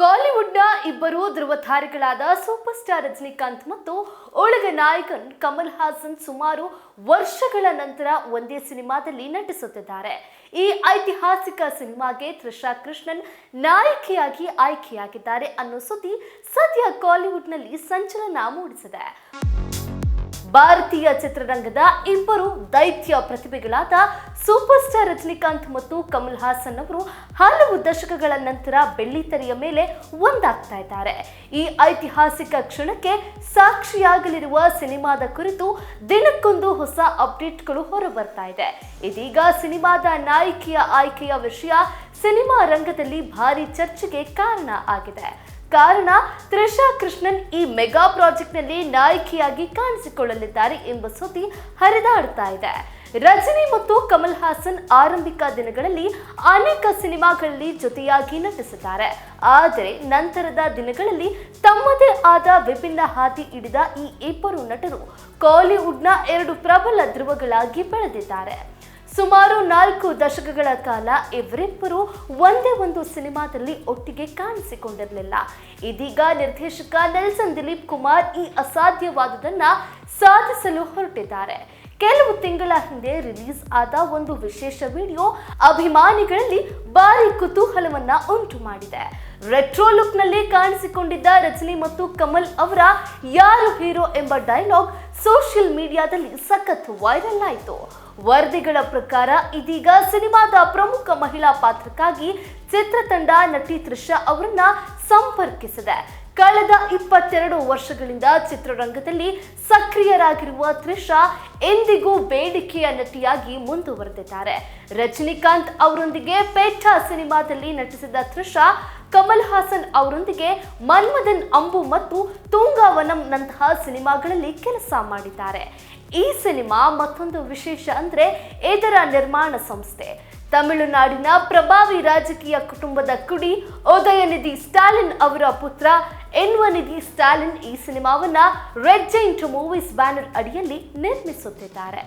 ಕಾಲಿವುಡ್ನ ಇಬ್ಬರು ಧ್ರುವಧಾರಿಗಳಾದ super star Rajinikanth ಮತ್ತು ಒಳಗ ನಾಯಕನ್ ಕಮಲ್ ಹಾಸನ್ ಸುಮಾರು ವರ್ಷಗಳ ನಂತರ ಒಂದೇ ಸಿನಿಮಾದಲ್ಲಿ ನಟಿಸುತ್ತಿದ್ದಾರೆ. ಈ ಐತಿಹಾಸಿಕ ಸಿನಿಮಾಗೆ ತ್ರಿಷಾ ಕೃಷ್ಣನ್ ನಾಯಕಿಯಾಗಿ ಆಯ್ಕೆಯಾಗಿದ್ದಾರೆ ಅನ್ನೋ ಸುದ್ದಿ ಸದ್ಯ ಕಾಲಿವುಡ್ನಲ್ಲಿ ಸಂಚಲನ ಮೂಡಿಸಿದೆ. ಭಾರತೀಯ ಚಿತ್ರರಂಗದ ಇಬ್ಬರು ದೈತ್ಯ ಪ್ರತಿಭೆಗಳಾದ ಸೂಪರ್ ಸ್ಟಾರ್ ರಜನಿಕಾಂತ್ ಮತ್ತು ಕಮಲ್ ಹಾಸನ್ ಅವರು ಹಲವು ದಶಕಗಳ ನಂತರ ಬೆಳ್ಳಿತೆರೆಯ ಮೇಲೆ ಒಂದಾಗ್ತಾ ಇದ್ದಾರೆ. ಈ ಐತಿಹಾಸಿಕ ಕ್ಷಣಕ್ಕೆ ಸಾಕ್ಷಿಯಾಗಲಿರುವ ಸಿನಿಮಾದ ಕುರಿತು ದಿನಕ್ಕೊಂದು ಹೊಸ ಅಪ್ಡೇಟ್ಗಳು ಹೊರಬರ್ತಾ ಇದೆ. ಇದೀಗ ಸಿನಿಮಾದ ನಾಯಕಿಯ ಆಯ್ಕೆಯ ವಿಷಯ ಸಿನಿಮಾ ರಂಗದಲ್ಲಿ ಭಾರಿ ಚರ್ಚೆಗೆ ಕಾರಣ ಆಗಿದೆ. ಕಾರಣ ತ್ರಿಷಾ ಕೃಷ್ಣನ್ ಈ ಮೆಗಾ ಪ್ರಾಜೆಕ್ಟ್ನಲ್ಲಿ ನಾಯಕಿಯಾಗಿ ಕಾಣಿಸಿಕೊಳ್ಳಲಿದ್ದಾರೆ ಎಂಬ ಸುದ್ದಿ ಹರಿದಾಡ್ತಾ ಇದೆ. ರಜನಿ ಮತ್ತು ಕಮಲ್ ಹಾಸನ್ ಆರಂಭಿಕ ದಿನಗಳಲ್ಲಿ ಅನೇಕ ಸಿನಿಮಾಗಳಲ್ಲಿ ಜೊತೆಯಾಗಿ ನಟಿಸಿದ್ದಾರೆ. ಆದರೆ ನಂತರದ ದಿನಗಳಲ್ಲಿ ತಮ್ಮದೇ ಆದ ವಿಭಿನ್ನ ಹಾದಿ ಹಿಡಿದ ಈ ಇಬ್ಬರು ನಟರು ಕಾಲಿವುಡ್ನ ಎರಡು ಪ್ರಬಲ ಧ್ರುವಗಳಾಗಿ ಬೆಳೆದಿದ್ದಾರೆ. ಸುಮಾರು 4 ದಶಕಗಳ ಕಾಲ ಇವರಿಬ್ಬರು ಒಂದೇ ಒಂದು ಸಿನಿಮಾದಲ್ಲಿ ಒಟ್ಟಿಗೆ ಕಾಣಿಸಿಕೊಂಡಿರಲಿಲ್ಲ. ಇದೀಗ ನಿರ್ದೇಶಕ ನೆಲ್ಸನ್ ದಿಲೀಪ್ ಕುಮಾರ್ ಈ ಅಸಾಧ್ಯವಾದುದನ್ನ ಸಾಧಿಸಲು ಹೊರಟಿದ್ದಾರೆ. ಕೆಲವು ತಿಂಗಳ ಹಿಂದೆ ರಿಲೀಸ್ ಆದ ಒಂದು ವಿಶೇಷ ವಿಡಿಯೋ ಅಭಿಮಾನಿಗಳಲ್ಲಿ ಭಾರಿ ಕುತೂಹಲವನ್ನ ಉಂಟು ಮಾಡಿದೆ. ರೆಟ್ರೋ ಲುಕ್ ನಲ್ಲಿ ಕಾಣಿಸಿಕೊಂಡಿದ್ದ ರಜನಿ ಮತ್ತು ಕಮಲ್ ಅವರ ಯಾರು ಹೀರೋ ಎಂಬ ಡೈಲಾಗ್ ಸೋಷಿಯಲ್ ಮೀಡಿಯಾದಲ್ಲಿ ಸಖತ್ ವೈರಲ್ ಆಯಿತು. ವರದಿಗಳ ಪ್ರಕಾರ ಇದೀಗ ಸಿನಿಮಾದ ಪ್ರಮುಖ ಮಹಿಳಾ ಪಾತ್ರಕ್ಕಾಗಿ ಚಿತ್ರತಂಡ ನಟಿ ತ್ರಿಷಾ ಅವರನ್ನ ಸಂಪರ್ಕಿಸಿದೆ. ಕಳೆದ 22 ವರ್ಷಗಳಿಂದ ಚಿತ್ರರಂಗದಲ್ಲಿ ಸಕ್ರಿಯರಾಗಿರುವ ತ್ರಿಷಾ ಎಂದಿಗೂ ಬೇಡಿಕೆಯ ನಟಿಯಾಗಿ ಮುಂದುವರೆದಿದ್ದಾರೆ. ರಜನಿಕಾಂತ್ ಅವರೊಂದಿಗೆ ಪೇಟ ಸಿನಿಮಾದಲ್ಲಿ ನಟಿಸಿದ ತ್ರಿಷಾ ಕಮಲ್ ಹಾಸನ್ ಅವರೊಂದಿಗೆ ಮನ್ಮಥನ್ ಅಂಬು ಮತ್ತು ತುಂಗಾವನಂ ನಂತಹ ಸಿನಿಮಾಗಳಲ್ಲಿ ಕೆಲಸ ಮಾಡಿದ್ದಾರೆ. ಈ ಸಿನಿಮಾ ಮತ್ತೊಂದು ವಿಶೇಷ ಅಂದ್ರೆ ಇದರ ನಿರ್ಮಾಣ ಸಂಸ್ಥೆ ತಮಿಳುನಾಡಿನ ಪ್ರಭಾವಿ ರಾಜಕೀಯ ಕುಟುಂಬದ ಕುಡಿ ಉದಯನಿಧಿ ಸ್ಟಾಲಿನ್ ಅವರ ಪುತ್ರ ಎನ್ವನಿಧಿ ಸ್ಟಾಲಿನ್ ಈ ಸಿನಿಮಾವನ್ನ ರೆಡ್ ಜೈಂಟ್ ಮೂವೀಸ್ ಬ್ಯಾನರ್ ಅಡಿಯಲ್ಲಿ ನಿರ್ಮಿಸುತ್ತಿದ್ದಾರೆ.